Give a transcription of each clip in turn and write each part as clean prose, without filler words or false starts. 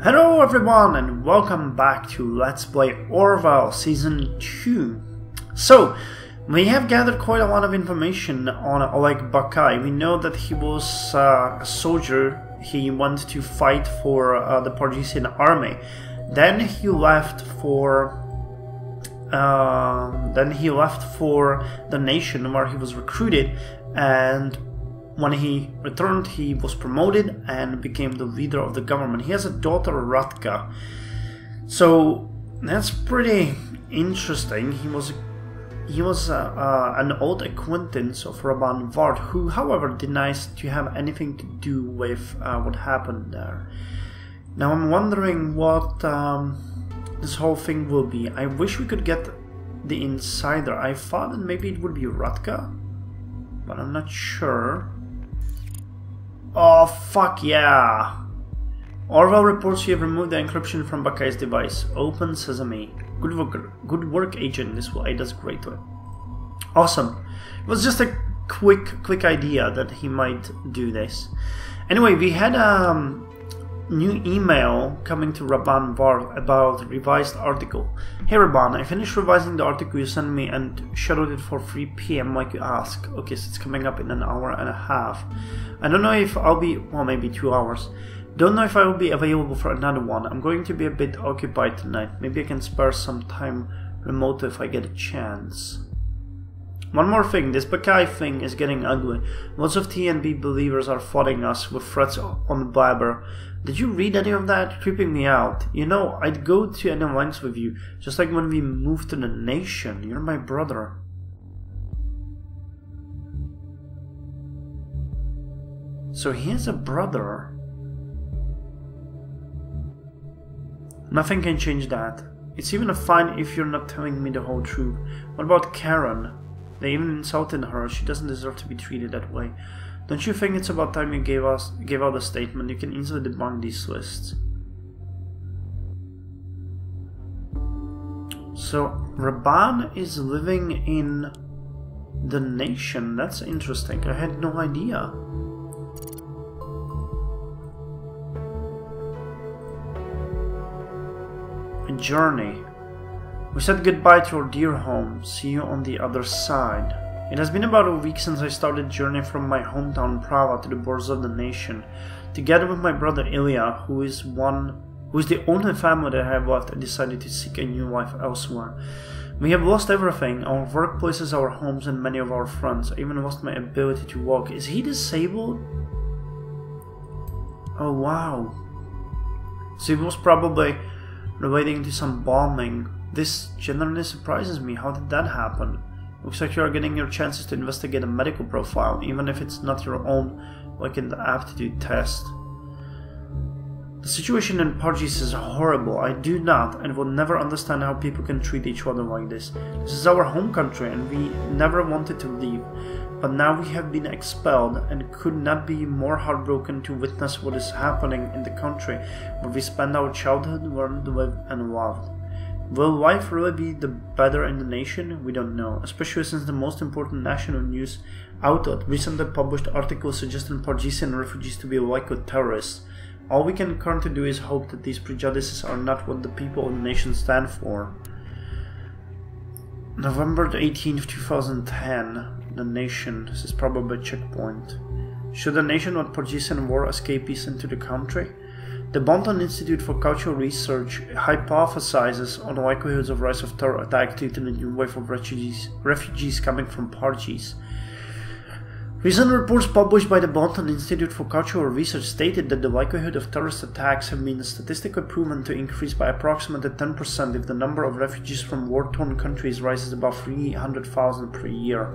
Hello everyone and welcome back to Let's Play Orwell Season 2. So, we have gathered quite a lot of information on Oleg Buckeye. We know that he was a soldier. He went to fight for the Parisian army. Then he left for the nation where he was recruited, and when he returned, he was promoted and became the leader of the government. He has a daughter, Radka. So that's pretty interesting. He was an old acquaintance of Rabanne, who, however, denies to have anything to do with what happened there. Now I'm wondering what this whole thing will be. I wish we could get the insider. I thought that maybe it would be Radka, but I'm not sure. Oh, fuck yeah! Orwell reports you have removed the encryption from Buckeye's device. Open Sesame. Good work, agent. This will aid us greatly. Awesome. It was just a quick idea that he might do this. Anyway, we had a new email coming to Rabanne about a revised article. Hey Rabanne, I finished revising the article you sent me and scheduled it for 3 PM like you asked. Okay, so it's coming up in an hour and a half. I don't know if I'll be, well, maybe 2 hours. Don't know if I will be available for another one. I'm going to be a bit occupied tonight. Maybe I can spare some time remotely if I get a chance. One more thing, this Buckeye thing is getting ugly. Lots of TNB believers are flooding us with threats on Viber. Did you read any of that? Creeping me out. You know, I'd go to any lengths with you, just like when we moved to the nation. You're my brother. So he has a brother. Nothing can change that. It's even fine if you're not telling me the whole truth. What about Karen? They even insulted her. She doesn't deserve to be treated that way. Don't you think it's about time you gave out a statement? You can easily debunk these lists. So Rabanne is living in the nation. That's interesting. I had no idea. A journey. We said goodbye to our dear home. See you on the other side. It has been about a week since I started journeying from my hometown Prava to the borders of the nation. Together with my brother Ilya, who is the only family that I have left, I decided to seek a new life elsewhere. We have lost everything, our workplaces, our homes, and many of our friends. I even lost my ability to walk. Is he disabled? Oh wow. So it was probably relating to some bombing. This genuinely surprises me. How did that happen? Looks like you are getting your chances to investigate a medical profile, even if it's not your own, like in the aptitude test. The situation in Paris is horrible. I do not and will never understand how people can treat each other like this. This is our home country and we never wanted to leave. But now we have been expelled and could not be more heartbroken to witness what is happening in the country where we spent our childhood, learned, lived and loved. Will life really be the better in the nation? We don't know, especially since the most important national news outlet recently published articles suggesting Parisian refugees to be likely terrorists. All we can currently do is hope that these prejudices are not what the people of the nation stand for. November 18th, 2010. The nation. This is probably a checkpoint. Should the nation want Parisian war escapees into the country? The Bonton Institute for Cultural Research hypothesizes on the likelihoods of rise of terror attack due to the new wave of refugees coming from Paris. Recent reports published by the Bonton Institute for Cultural Research stated that the likelihood of terrorist attacks have been statistically proven to increase by approximately 10% if the number of refugees from war-torn countries rises above 300,000 per year.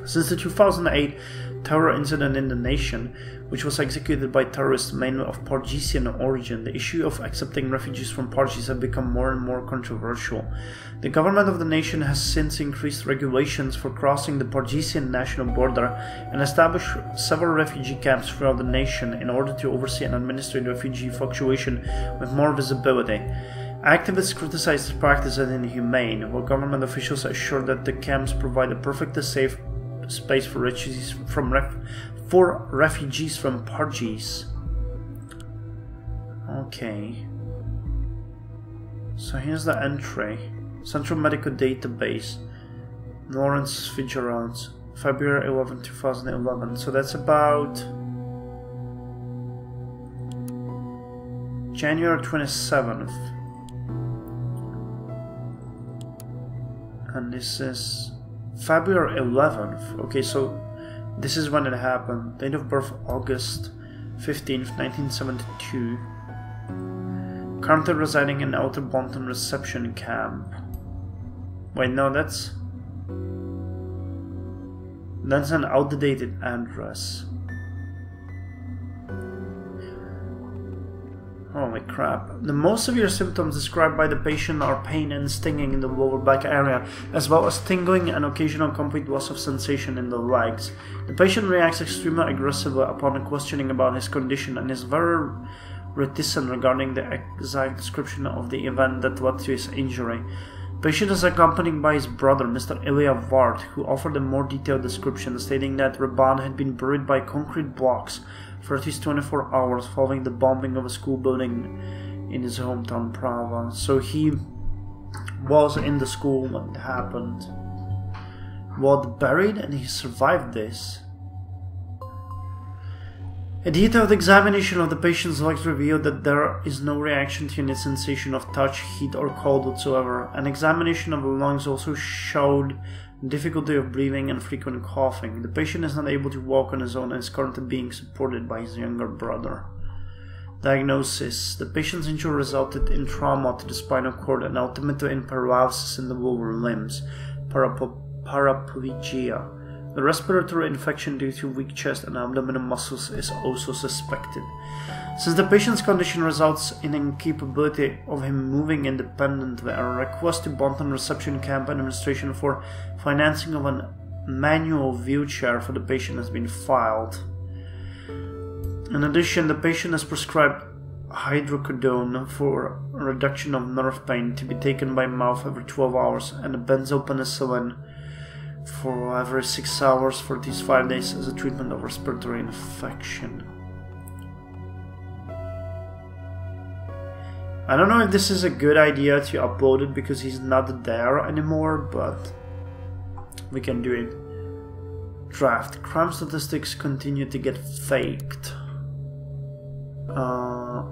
Since the 2008 terror incident in the nation, which was executed by terrorists mainly of Parisian origin, the issue of accepting refugees from Paris has become more and more controversial. The government of the nation has since increased regulations for crossing the Parisian national border and established several refugee camps throughout the nation in order to oversee and administer the refugee fluctuation with more visibility. Activists criticize this practice as inhumane, while government officials assure that the camps provide a perfectly safe space for refugees from Paris. Okay. So here's the entry. Central Medical Database. Lawrence Fitzgerald. February 11, 2011. So that's about January 27th. And this is February 11th. Okay, so this is when it happened. Date of birth August 15th, 1972. Currently residing in Outer Bonton reception camp. Wait, no, that's an outdated address. Holy crap. The most severe symptoms described by the patient are pain and stinging in the lower back area, as well as tingling and occasional complete loss of sensation in the legs. The patient reacts extremely aggressively upon questioning about his condition and is very reticent regarding the exact description of the event that led to his injury. The patient is accompanied by his brother, Mr. Ilya Vard, who offered a more detailed description, stating that Rabanne had been buried by concrete blocks for at least 24 hours following the bombing of a school building in his hometown, Prava. So he was in the school when it happened. Was buried and he survived this. A detailed examination of the patient's legs revealed that there is no reaction to any sensation of touch, heat or cold whatsoever. An examination of the lungs also showed difficulty of breathing and frequent coughing. The patient is not able to walk on his own and is currently being supported by his younger brother. Diagnosis. The patient's injury resulted in trauma to the spinal cord and ultimately in paralysis in the lower limbs, paraplegia. The respiratory infection due to weak chest and abdominal muscles is also suspected. Since the patient's condition results in incapability of him moving independently, a request to Bonton Reception Camp Administration for financing of a manual wheelchair for the patient has been filed. In addition, the patient is prescribed hydrocodone for reduction of nerve pain to be taken by mouth every 12 hours and a benzopenicillin for every 6 hours for these 5 days as a treatment of respiratory infection. I don't know if this is a good idea to upload it because he's not there anymore, but we can do it. Draft. Crime statistics continue to get faked.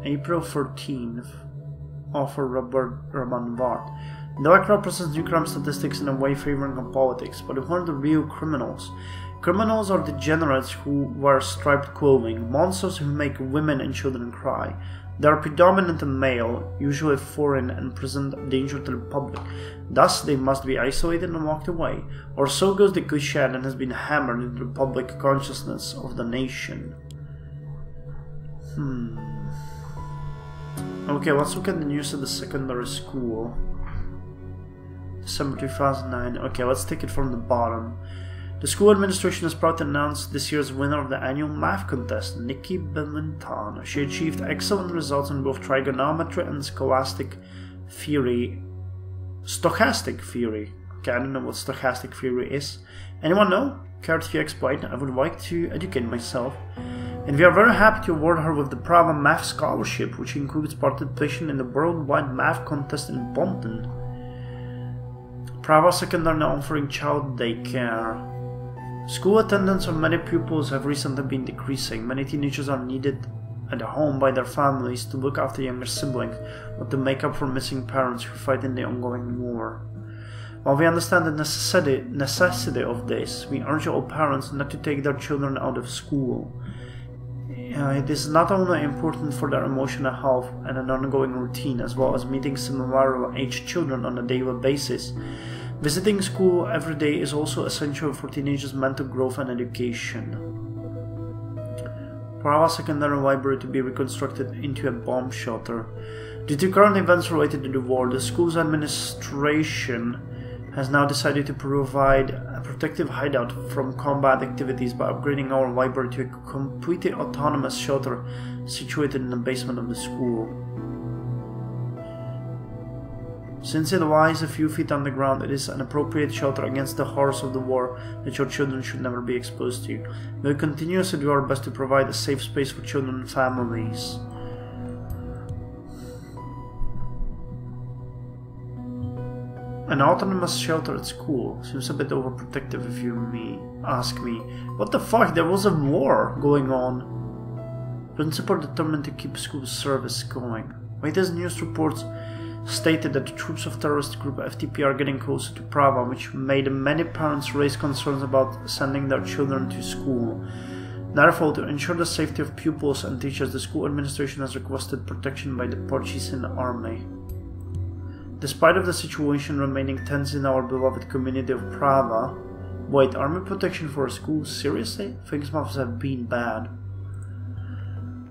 April 13th. Author Rabanne Vard. The Orwell presents new crime statistics in a way favoring of politics, but who are the real criminals? Criminals are degenerates who wear striped clothing, monsters who make women and children cry. They are predominantly male, usually foreign, and present a danger to the public. Thus, they must be isolated and locked away, or so goes the cliche and has been hammered into the public consciousness of the nation. Okay, let's look at the news of the secondary school. December 2009. Okay, let's take it from the bottom. The school administration is proud to announce this year's winner of the annual math contest, Nikki Benton. She achieved excellent results in both trigonometry and stochastic theory. Okay, I don't know what stochastic theory is. Anyone know? Care to explain? I would like to educate myself. And we are very happy to award her with the Prava Math Scholarship, which includes participation in the worldwide math contest in Bonton. Prava Secondary now offering child daycare. School attendance of many pupils have recently been decreasing. Many teenagers are needed at home by their families to look after younger siblings or to make up for missing parents who fight in the ongoing war. While we understand the necessity of this, we urge all parents not to take their children out of school. It is not only important for their emotional health and an ongoing routine, as well as meeting similarly aged children on a daily basis. Visiting school every day is also essential for teenagers' mental growth and education. Prava Secondary Library to be reconstructed into a bomb shelter. Due to current events related to the war, the school's administration has now decided to provide a protective hideout from combat activities by upgrading our library to a completely autonomous shelter situated in the basement of the school. Since it lies a few feet underground, it is an appropriate shelter against the horrors of the war that your children should never be exposed to. We will continuously do our best to provide a safe space for children and families. An autonomous shelter at school seems a bit overprotective if you ask me. What the fuck? There was a war going on. Principal determined to keep school service going. Latest news reports stated that the troops of terrorist group FTP are getting closer to Prava, which made many parents raise concerns about sending their children to school. Therefore, to ensure the safety of pupils and teachers, the school administration has requested protection by the Portuguese army. Despite of the situation remaining tense in our beloved community of Prava, wait, army protection for a school? Seriously? Things must have been bad.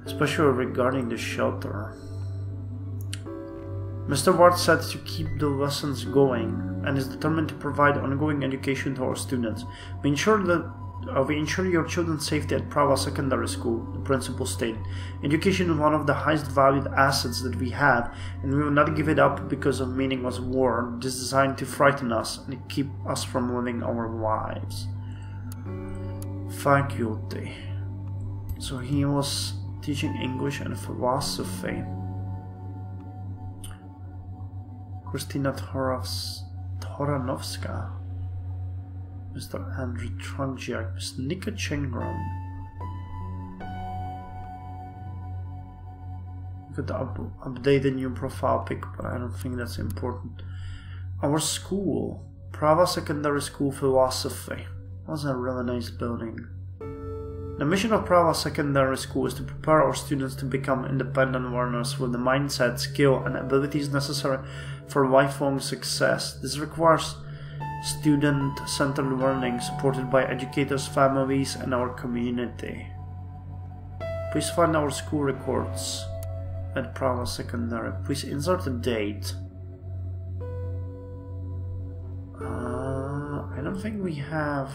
Especially regarding the shelter. Mr. Ward said to keep the lessons going and is determined to provide ongoing education to our students. We ensure your children's safety at Prava Secondary School, the principal stated. Education is one of the highest valued assets that we have, and we will not give it up because of meaningless war designed to frighten us and keep us from living our lives. Faculty. So he was teaching English and philosophy. Kristina Toranovska, Mr. Andrew Trungiak, Ms. Nika Chengron. You could update the new profile pic, but I don't think that's important. Our school, Prava Secondary School Philosophy. That was a really nice building. The mission of Prava Secondary School is to prepare our students to become independent learners with the mindset, skill, and abilities necessary for lifelong success. This requires student-centered learning supported by educators, families, and our community. Please find our school records at Prava Secondary. Please insert a date. I don't think we have...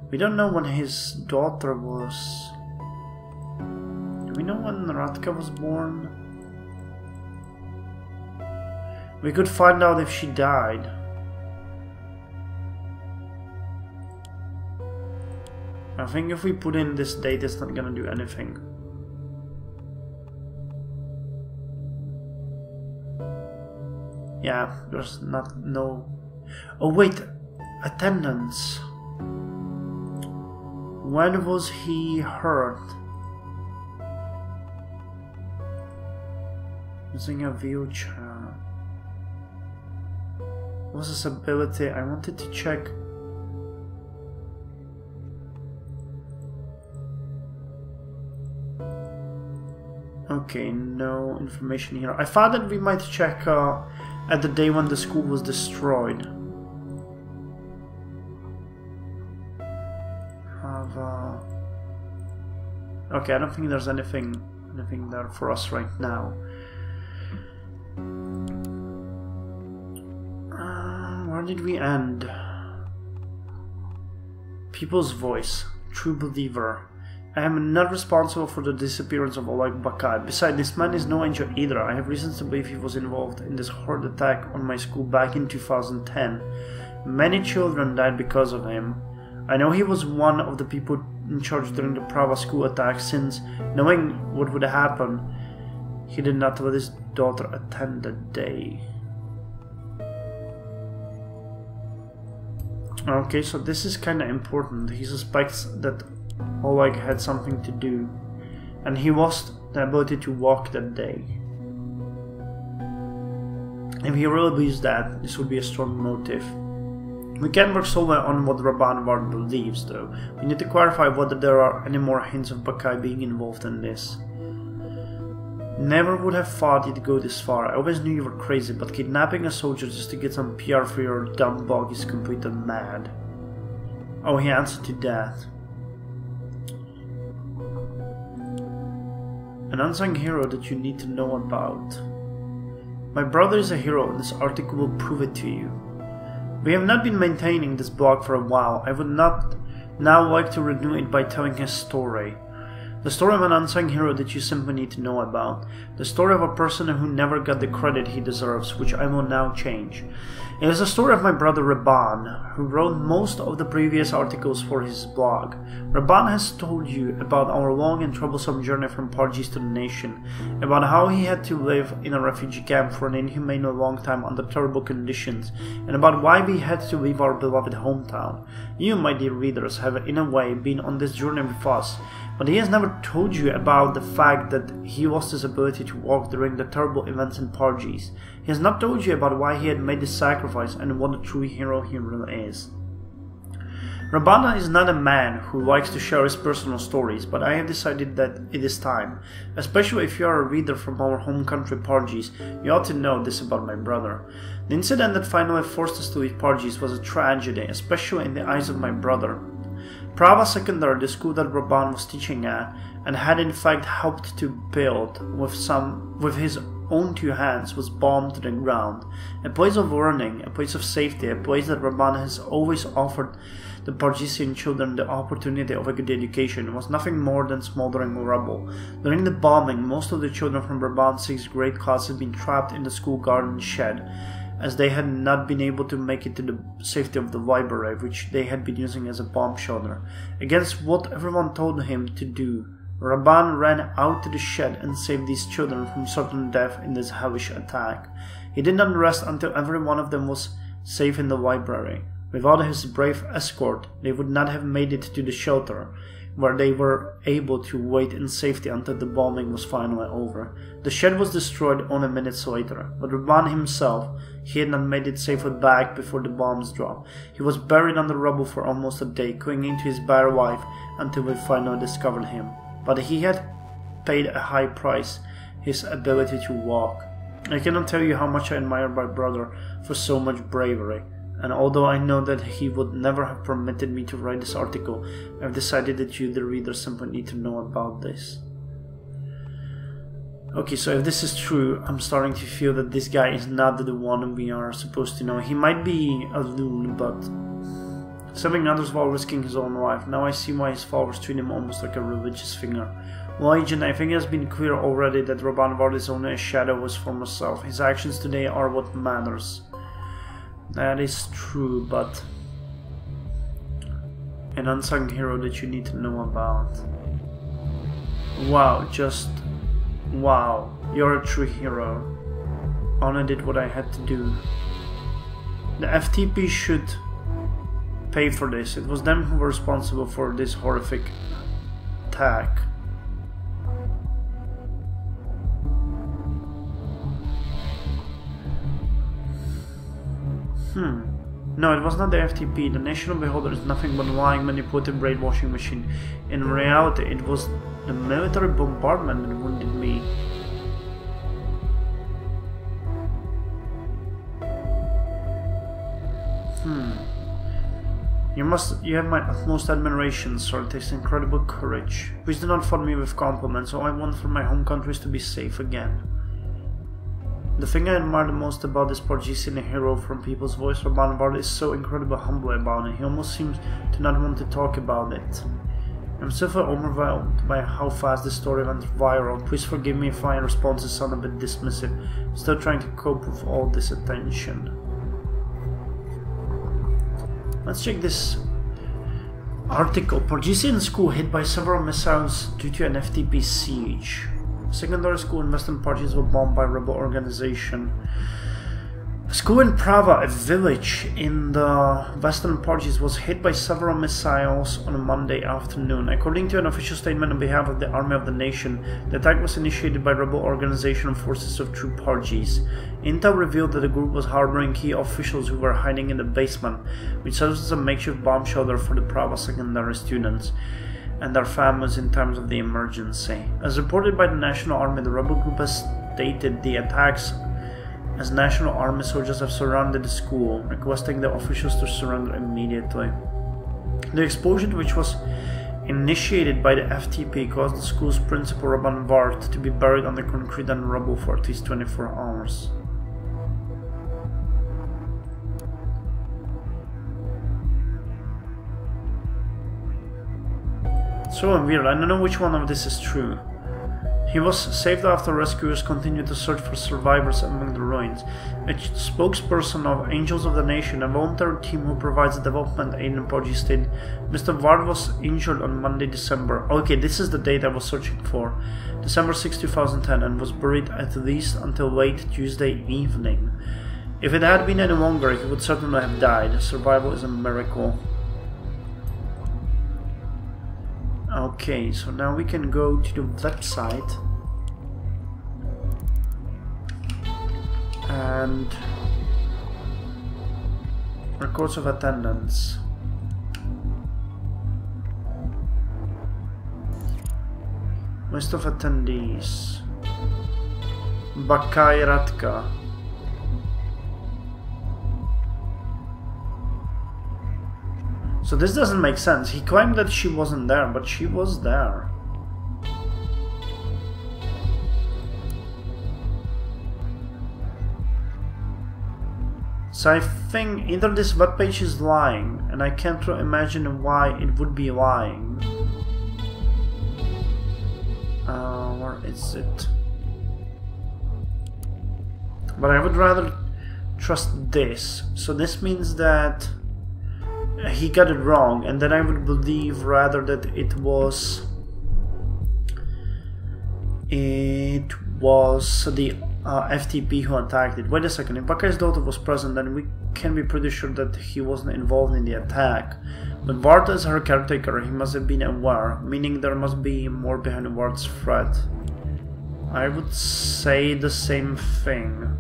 We don't know when his daughter was... Do we know when Radka was born? We could find out if she died. I think if we put in this date, it's not gonna do anything. Yeah, there's no... Oh wait, attendance. When was he hurt? Using a wheelchair. What was his ability? I wanted to check. Okay, no information here. I thought that we might check at the day when the school was destroyed. Okay, I don't think there's anything there for us right now. Where did we end? People's voice, true believer. I am not responsible for the disappearance of Oleg Bakai. Besides, this man is no angel either. I have reasons to believe he was involved in this horrid attack on my school back in 2010. Many children died because of him. I know he was one of the people in charge during the Prava school attack, since, knowing what would happen, he did not let his daughter attend the day. Okay, so this is kinda important. He suspects that Oleg had something to do, and he lost the ability to walk that day. If he really believes that, this would be a strong motive. We can't work solely on what Rabanne believes, though. We need to clarify whether there are any more hints of Bakai being involved in this. Never would have thought you'd go this far. I always knew you were crazy, but kidnapping a soldier just to get some PR for your dumb bug is completely mad. Oh, he answered to that. An unsung hero that you need to know about. My brother is a hero, and this article will prove it to you. We have not been maintaining this blog for a while. I would not now like to renew it by telling his story. The story of an unsung hero that you simply need to know about. The story of a person who never got the credit he deserves, which I will now change. It is the story of my brother Rabanne, who wrote most of the previous articles for his blog. Rabanne has told you about our long and troublesome journey from Pargis to the nation, about how he had to live in a refugee camp for an inhumane long time under terrible conditions, and about why we had to leave our beloved hometown. You, my dear readers, have in a way been on this journey with us, but he has never told you about the fact that he lost his ability to walk during the terrible events in Pargis. He has not told you about why he had made this sacrifice and what a true hero he really is. Rabanne is not a man who likes to share his personal stories, but I have decided that it is time. Especially if you are a reader from our home country Pargis, you ought to know this about my brother. The incident that finally forced us to leave Pargis was a tragedy, especially in the eyes of my brother. Prava Secondary, the school that Rabanne was teaching at, and had in fact helped to build with his own two hands, was bombed to the ground. A place of learning, a place of safety, a place that Rabanne has always offered the Pargisian children the opportunity of a good education, was nothing more than smoldering rubble. During the bombing, most of the children from Rabanne's 6th grade class had been trapped in the school garden shed, as they had not been able to make it to the safety of the library, which they had been using as a bomb shelter. Against what everyone told him to do, Rabanne ran out to the shed and saved these children from certain death in this hellish attack. He did not rest until every one of them was safe in the library. Without his brave escort, they would not have made it to the shelter, where they were able to wait in safety until the bombing was finally over. The shed was destroyed only minutes later, but Rabanne himself, he had not made it safely back before the bombs dropped. He was buried under rubble for almost a day, clinging to his bare life until we finally discovered him. But he had paid a high price, his ability to walk. I cannot tell you how much I admire my brother for so much bravery. And although I know that he would never have permitted me to write this article, I've decided that you, the reader, simply need to know about this. Okay, so if this is true, I'm starting to feel that this guy is not the one we are supposed to know. He might be a loon, but saving others while risking his own life. Now I see why his followers treat him almost like a religious figure. Well, Agent, I think it has been clear already that Rabanne is only a shadow of his former self. His actions today are what matters. That is true, but an unsung hero that you need to know about. Wow, just wow, you're a true hero. Only did what I had to do. The FTP should pay for this. It was them who were responsible for this horrific attack. No, it was not the FTP. The National Beholder is nothing but a lying, manipulative brainwashing machine. In reality, it was the military bombardment that wounded me. You have my utmost admiration, sir. It takes incredible courage. Please do not flood me with compliments. All I want for my home country is to be safe again. The thing I admire the most about this Pargisian hero from People's Voice, Rabanne, is so incredibly humble about it. He almost seems to not want to talk about it. I'm still overwhelmed by how fast this story went viral. Please forgive me if my responses sound a bit dismissive. I'm still trying to cope with all this attention. Let's check this article. Pargisian school hit by several missiles due to an FTP siege. Secondary school in Western Pargis were bombed by rebel organization. A school in Prava, a village in the Western Pargis, was hit by several missiles on a Monday afternoon. According to an official statement on behalf of the Army of the Nation, the attack was initiated by rebel organization and forces of True Pargis. Intel revealed that the group was harboring key officials who were hiding in the basement, which serves as a makeshift bomb shelter for the Prava secondary students and their families in times of the emergency. As reported by the National Army, the rebel group has stated the attacks as National Army soldiers have surrounded the school, requesting the officials to surrender immediately. The explosion, which was initiated by the FTP, caused the school's principal, Rabanne, to be buried under concrete and rubble for at least 24 hours. So weird, I don't know which one of this is true. He was saved after rescuers continued to search for survivors among the ruins. A spokesperson of Angels of the Nation, a volunteer team who provides development aid in Poggi State, Mr. Ward was injured on Monday, December. Okay, this is the date I was searching for. December 6, 2010, and was buried at least until late Tuesday evening. If it had been any longer, he would certainly have died. Survival is a miracle. Okay, so now we can go to the website and records of attendance. List of attendees. Bakai Radka. So this doesn't make sense. He claimed that she wasn't there, but she was there. So I think either this webpage is lying, and I can't imagine why it would be lying. Where is it? But I would rather trust this. So this means that he got it wrong, and then I would believe rather that it was the FTP who attacked it. Wait a second, if Bakai's daughter was present, then we can be pretty sure that he wasn't involved in the attack. But Ward is her caretaker, he must have been aware, meaning there must be more behind Ward's threat. I would say the same thing.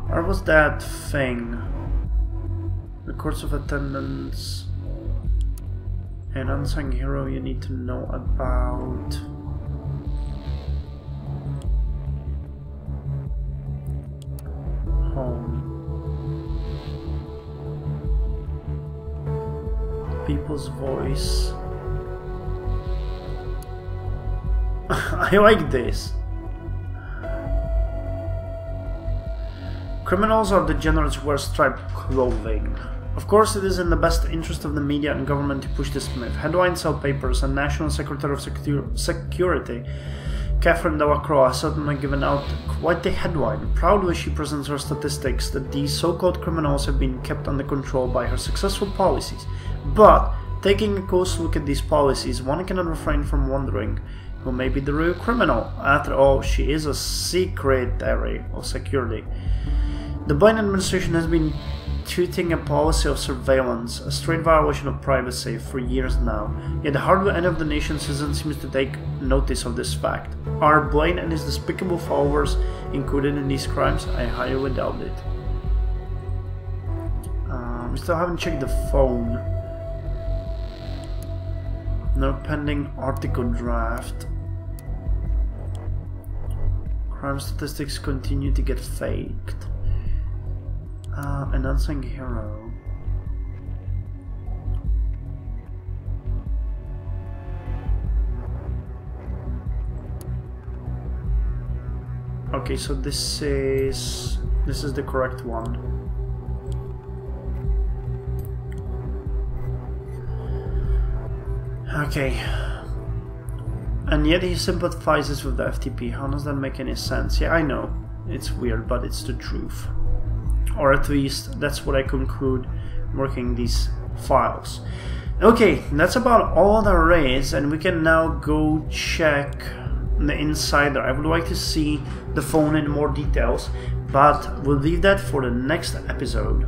Where was that thing? Records of attendance. An unsung hero you need to know about. Home. People's voice. I like this. Criminals are degenerates who wear striped clothing. Of course, it is in the best interest of the media and government to push this myth. Headlines sell papers, and National Secretary of Security, Catherine Delacroix, has certainly given out quite the headline. Proudly, she presents her statistics that these so-called criminals have been kept under control by her successful policies. But, taking a close look at these policies, one cannot refrain from wondering who may be the real criminal. After all, she is a secretary of security. The Biden administration has been treating a policy of surveillance, a straight violation of privacy, for years now. Yet hardly any of the nation's citizens seems to take notice of this fact. Are Blaine and his despicable followers included in these crimes? I highly doubt it. We still haven't checked the phone. No pending article draft. Crime statistics continue to get faked. An unsung hero. Okay, so this is the correct one. Okay. And yet he sympathizes with the FTP. How does that make any sense? Yeah, I know. It's weird, but it's the truth. Or at least that's what I conclude working these files. Okay, that's about all there is, and we can now go check the insider. I would like to see the phone in more details, but we'll leave that for the next episode.